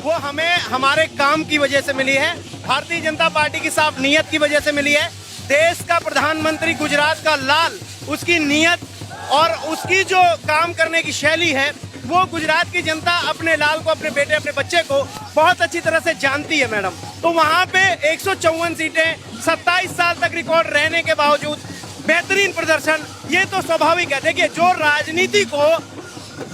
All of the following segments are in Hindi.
वो हमें हमारे काम की वजह से मिली है, भारतीय जनता पार्टी की साफ नीयत की वजह से मिली है। देश का प्रधानमंत्री गुजरात का लाल, उसकी नीयत और उसकी जो काम करने की शैली है, वो गुजरात की जनता अपने लाल को, अपने बेटे, अपने बच्चे को बहुत अच्छी तरह से जानती है मैडम। तो वहाँ पे 154 सीटें 27 साल तक रिकॉर्ड रहने के बावजूद बेहतरीन प्रदर्शन, ये तो स्वाभाविक है। देखिए, जो राजनीति को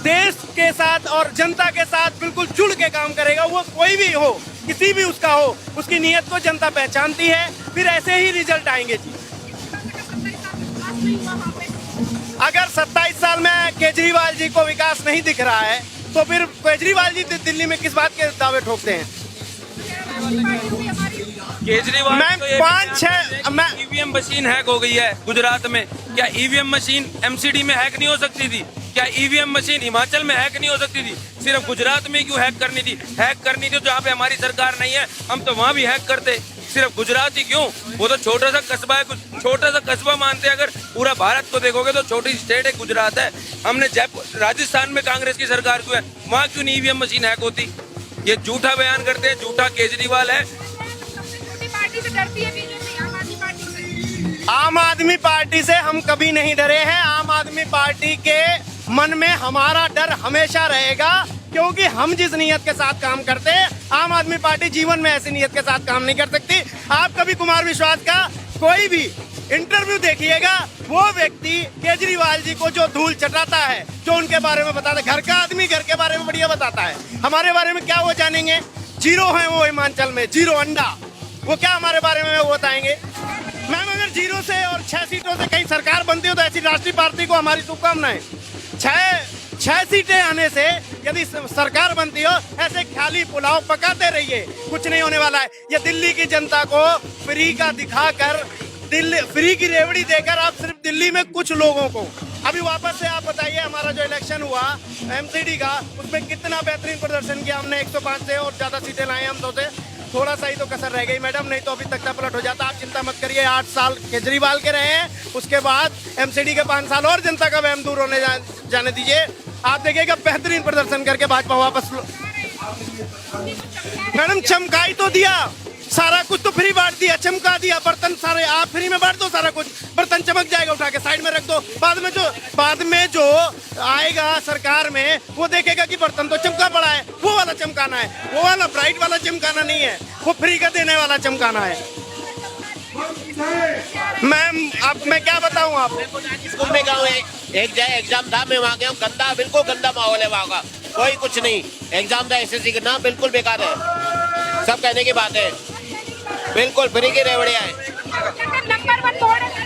देश के साथ और जनता के साथ बिल्कुल जुड़ के काम करेगा, वो कोई भी हो, किसी भी उसका हो, उसकी नीयत को जनता पहचानती है, फिर ऐसे ही रिजल्ट आएंगे जी। अगर 27 साल में केजरीवाल जी को विकास नहीं दिख रहा है, तो फिर केजरीवाल जी दिल्ली में किस बात के दावे ठोकते हैं? केजरीवाल मैं ईवीएम मशीन हैक हो गई है गुजरात में। क्या ईवीएम मशीन एमसीडी में हैक नहीं हो सकती थी? क्या ईवीएम मशीन हिमाचल में हैक नहीं हो सकती थी? सिर्फ गुजरात में क्यों हैक करनी थी? हैक करनी थी जहाँ पे हमारी सरकार नहीं है, हम तो वहाँ भी हैक करते। सिर्फ गुजरात ही क्यों? वो तो छोटा सा कस्बा है, कुछ छोटा सा कस्बा मानते हैं। अगर पूरा भारत को देखोगे तो छोटी स्टेट है गुजरात है। हमने जयपुर राजस्थान में कांग्रेस की सरकार क्यों है, वहाँ क्यों नहीं ईवीएम मशीन हैक होती? ये झूठा बयान करते हैं, झूठा केजरीवाल है। आम आदमी पार्टी से हम कभी नहीं डरे हैं। आम आदमी पार्टी के मन में हमारा डर हमेशा रहेगा, क्योंकि हम जिस नीयत के साथ काम करते हैं, आम आदमी पार्टी जीवन में ऐसी नीयत के साथ काम नहीं कर सकती। आप कभी कुमार विश्वास का कोई भी इंटरव्यू देखिएगा, वो व्यक्ति केजरीवाल जी को जो धूल चटाता है, जो उनके बारे में बताता है, घर का आदमी घर के बारे में बढ़िया बताता है, हमारे बारे में क्या वो जानेंगे? जीरो है वो हिमाचल में, जीरो अंडा, वो क्या हमारे बारे में वो बताएंगे? मैम, अगर जीरो से और 6 सीटों से कहीं सरकार बनती हो तो ऐसी राष्ट्रीय पार्टी को हमारी शुभकामनाएं। 6 सीटें आने से यदि सरकार बनती हो, ऐसे खाली पुलाव पकाते रहिए, कुछ नहीं होने वाला है। ये दिल्ली की जनता को फ्री का दिखाकर, दिल्ली फ्री की रेवड़ी देकर आप सिर्फ दिल्ली में कुछ लोगों को, अभी वापस से आप बताइए, हमारा जो इलेक्शन हुआ एमसीडी का, उसमें कितना बेहतरीन प्रदर्शन किया हमने। 105 से और ज्यादा सीटें लाए हम, 2 से थोड़ा सा ही तो कसर रह गई मैडम, नहीं तो अभी तख्ता पलट हो जाता। आप चिंता मत करिए, 8 साल केजरीवाल के रहे हैं, उसके बाद एमसीडी के 5 साल और जनता का वहम दूर होने जाने दीजिए। आप देखिएगा बेहतरीन प्रदर्शन करके भाजपा वापस। मैडम, चमकाई तो दिया, सारा कुछ तो फ्री बांट दिया, चमका दिया, बर्तन सारे आप फ्री में बांट दो, सारा कुछ बर्तन चमक जाएगा, उठा के साइड में रख दो। बाद में जो आएगा सरकार में, वो देखेगा कि बर्तन तो चमका पड़ा है, वो वाला चमकाना है, वो वाला ब्राइट वाला चमकाना नहीं है, वो फ्री का देने वाला चमकाना है। मैम, अब मैं क्या बताऊं आप? स्कूल में गया हूँ, एक एग्जाम था, मैं वहाँ गया हूँ, गंदा, बिल्कुल गंदा माहौल है वहाँ का, कोई कुछ नहीं। एग्जाम था एसएससी का, ना बिल्कुल बेकार है, सब कहने की बात है, बिल्कुल फ्री की रेवड़िया है।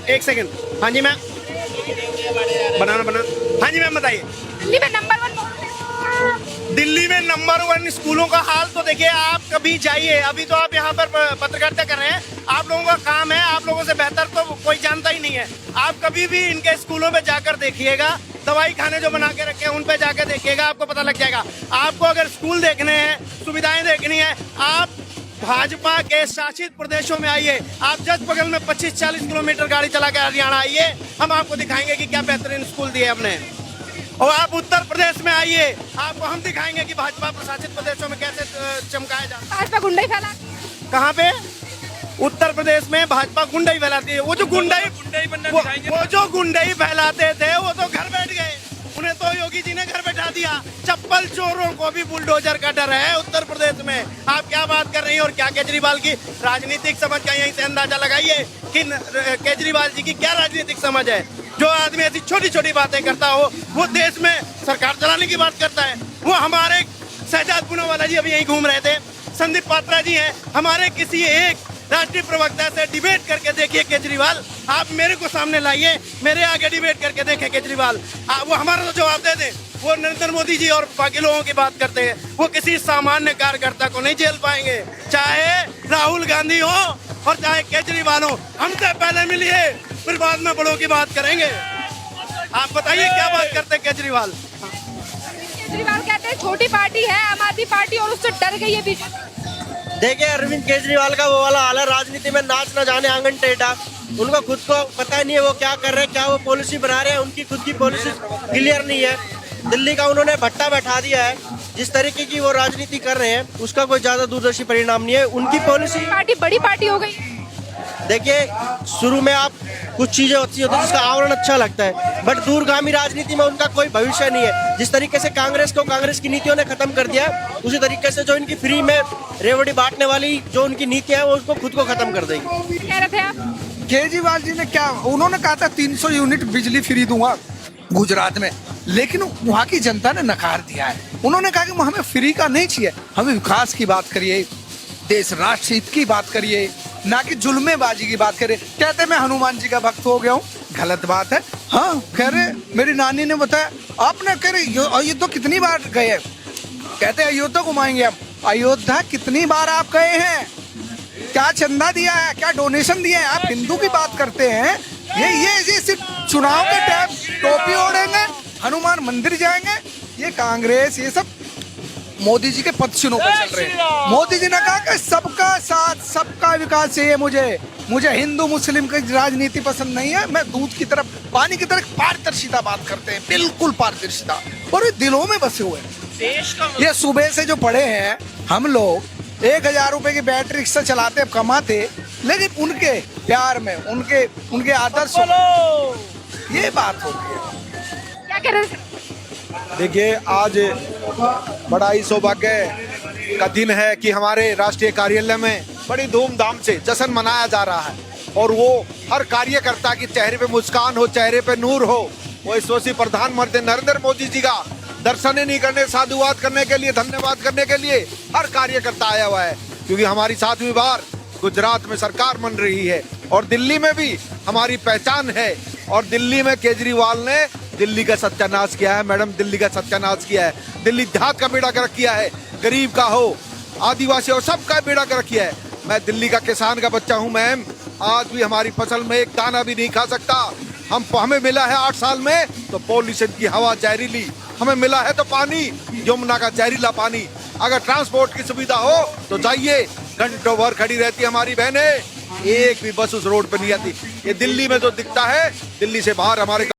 एक सेकंड, हाँ जी मैम, बना हाँ जी मैम बताइए। दिल्ली में नंबर 1 स्कूलों का हाल तो देखिए, आप कभी जाइए, अभी तो आप यहाँ पर पत्रकारिता कर रहे हैं, आप लोगों का काम है, आप लोगों से बेहतर तो कोई जानता ही नहीं है। आप कभी भी इनके स्कूलों में जाकर देखिएगा, दवाई खाने जो बना के रखे हैं उन पे जाकर देखिएगा, आपको पता लग जाएगा। आपको अगर स्कूल देखने हैं, सुविधाएं देखनी है, आप भाजपा के शासित प्रदेशों में आइए, आप जस्ट बगल में 25-40 किलोमीटर गाड़ी चला के हरियाणा आइए, हम आपको दिखाएंगे कि क्या बेहतरीन स्कूल दिए हमने। और आप उत्तर प्रदेश में आइए, आपको हम दिखाएंगे कि भाजपा प्रशासित प्रदेशों में कैसे चमकाया जाता है। भाजपा गुंडाई फैला कहाँ पे? उत्तर प्रदेश में भाजपा गुंडाई फैलाती है। वो जो गुंडाई फैलाते थे, वो तो घर बैठ गए, उन्हें तो योगी जी ने घर बैठा दिया। चप्पल चोरों को भी बुलडोजर का डर है उत्तर प्रदेश में। आप क्या बात कर रही हैं? और क्या केजरीवाल की राजनीतिक समझ का यहीं से अंदाजा लगाइए कि केजरीवाल जी की क्या राजनीतिक समझ है। जो आदमी ऐसी छोटी छोटी बातें करता हो, वो देश में सरकार चलाने की बात करता है। वो हमारे शहजाद पूनावाला जी अभी यहीं घूम रहे थे, संदीप पात्रा जी हैं, हमारे किसी एक राष्ट्रीय प्रवक्ता से डिबेट करके देखिए केजरीवाल, आप मेरे को सामने लाइए, मेरे आगे डिबेट करके देखें केजरीवाल, वो हमारा तो जवाब दे दें। वो नरेंद्र मोदी जी और बाकी लोगों की बात करते हैं, वो किसी सामान्य कार्यकर्ता को नहीं झेल पाएंगे, चाहे राहुल गांधी हो और चाहे केजरीवाल हो। हमसे पहले मिलिए, फिर बाद में बड़ों की बात करेंगे। आप बताइए क्या बात करते हैं केजरीवाल? केजरीवाल कहते हैं छोटी पार्टी है आम आदमी पार्टी और उससे डर गई है बीजेपी। देखिए, अरविंद केजरीवाल का वो वाला हाल है, राजनीति में नाच न जाने आंगन टेढ़ा। उनको खुद को पता नहीं है वो क्या कर रहे हैं, क्या वो पॉलिसी बना रहे हैं, उनकी खुद की पॉलिसी क्लियर नहीं है। दिल्ली का उन्होंने भट्टा बैठा दिया है, जिस तरीके की वो राजनीति कर रहे हैं उसका कोई ज्यादा दूरदर्शी परिणाम नहीं है। उनकी पॉलिसी, पार्टी बड़ी पार्टी हो गई है। देखिए शुरू में आप कुछ चीजें होती है जिसका आवरण अच्छा लगता है, बट दूरगामी राजनीति में उनका कोई भविष्य नहीं है। जिस तरीके से कांग्रेस को कांग्रेस की नीतियों ने खत्म कर दिया, उसी तरीके से जो इनकी फ्री में रेवड़ी बांटने वाली जो उनकी नीतियां है वो उसको खुद को खत्म कर देगी। कह रहे थे आप? केजरीवाल जी ने क्या, उन्होंने कहा था 300 यूनिट बिजली फ्री दूंगा गुजरात में, लेकिन वहाँ की जनता ने नकार दिया है। उन्होंने कहा कि हमें फ्री का नहीं चाहिए, हमें विकास की बात करिए, देश राष्ट्र हित की बात करिए, ना कि जुल्मेबाजी की बात करिए। कहते मैं हनुमान जी का भक्त हो गया हूँ, गलत बात है। हाँ कह रहे, मेरी नानी ने बताया, आपने कह रहे अयोध्या कितनी बार गए, कहते अयोध्या घुमाएंगे हम। अयोध्या कितनी बार आप गए हैं, क्या चंदा दिया है, क्या डोनेशन दिया है? आप हिंदू की बात करते हैं, ये सिर्फ चुनाव के टाइम टोपी ओढ़ेंगे, हनुमान मंदिर जाएंगे। ये कांग्रेस ये सब मोदी जी के पदचिन्हों पे चल रहे हैं। मोदी जी ने कहा कि सबका साथ सबका विकास चाहिए, मुझे हिंदू मुस्लिम की राजनीति पसंद नहीं है। मैं दूध की तरफ पानी की तरफ पारदर्शिता बात करते हैं, बिल्कुल पारदर्शिता, और ये दिलों में बसे हुए हैं। ये सुबह से जो पढ़े हैं हम लोग 1000 रुपए की बैटरी रिक्शा चलाते कमाते, लेकिन उनके प्यार में उनके आदर्श ये बात होती है। क्या कह रहे थे? देखिए आज बड़ा ही सौभाग्य का दिन है कि हमारे राष्ट्रीय कार्यालय में बड़ी धूमधाम से जश्न मनाया जा रहा है, और वो हर कार्यकर्ता की चेहरे पे मुस्कान हो, चेहरे पे नूर हो। वो यशस्वी प्रधानमंत्री नरेंद्र मोदी जी का दर्शन नहीं करने, साधुवाद करने के लिए, धन्यवाद करने के लिए हर कार्यकर्ता आया हुआ है, क्योंकि हमारी 7वीं बार गुजरात में सरकार बन रही है और दिल्ली में भी हमारी पहचान है। और दिल्ली में केजरीवाल ने दिल्ली का सत्यानाश किया है, मैडम, दिल्ली का सत्यानाश किया है। दिल्ली देहात का बेड़ा गर्क किया है, गरीब का हो, आदिवासी हो, सबका बेड़ा गर्क किया है। मैं दिल्ली का किसान का बच्चा हूं मैम, आज भी हमारी फसल में एक दाना भी नहीं खा सकता। हमें मिला है 8 साल में तो पॉल्यूशन की हवा जहरीली, हमें मिला है तो पानी, यमुना का जहरीला पानी। अगर ट्रांसपोर्ट की सुविधा हो तो जाइए, घंटों भर खड़ी रहती है हमारी बहनें, एक भी बस उस रोड पर नहीं आती। ये दिल्ली में जो दिखता है, दिल्ली से बाहर हमारे